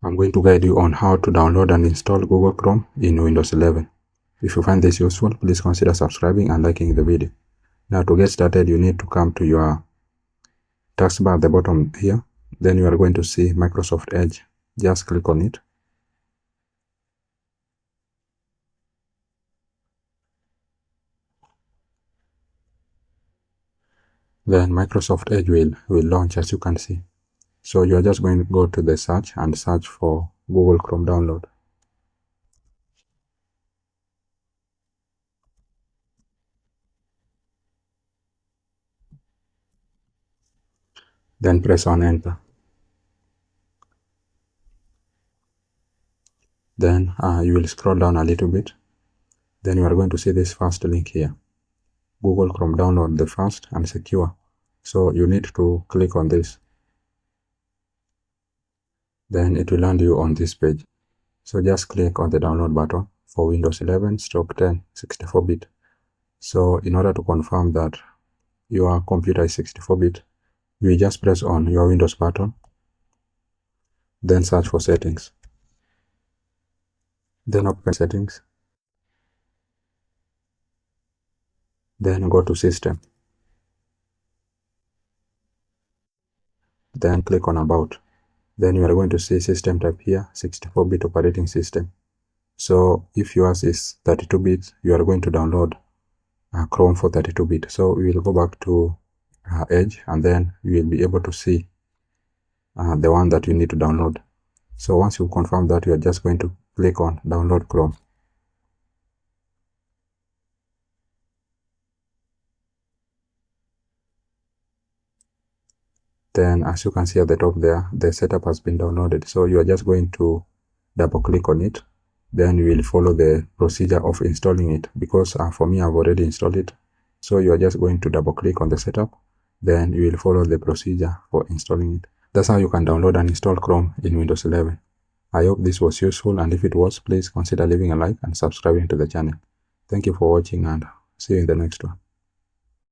I'm going to guide you on how to download and install Google Chrome in Windows 11. If you find this useful, please consider subscribing and liking the video. Now to get started, you need to come to your taskbar at the bottom here. Then you are going to see Microsoft Edge. Just click on it. Then Microsoft Edge will launch, as you can see. So you are just going to go to the search and search for Google Chrome download. Then press on enter. Then you will scroll down a little bit. Then you are going to see this first link here. Google Chrome download, the fast and secure. So you need to click on this. Then it will land you on this page. So just click on the download button for Windows 11/10 64-bit. So in order to confirm that your computer is 64-bit, you will just press on your Windows button, then search for settings. Then open settings. Then go to system. Then click on about. Then you are going to see system type here, 64-bit operating system. So if yours is 32-bit, you are going to download Chrome for 32-bit. So we will go back to Edge, and then you will be able to see the one that you need to download. So once you confirm that, you are just going to click on download Chrome. Then as you can see at the top there, the setup has been downloaded. So you are just going to double click on it. Then you will follow the procedure of installing it, because for me I've already installed it. So you are just going to double click on the setup. Then you will follow the procedure for installing it. That's how you can download and install Chrome in Windows 11. I hope this was useful, and if it was, please consider leaving a like and subscribing to the channel. Thank you for watching, and see you in the next one.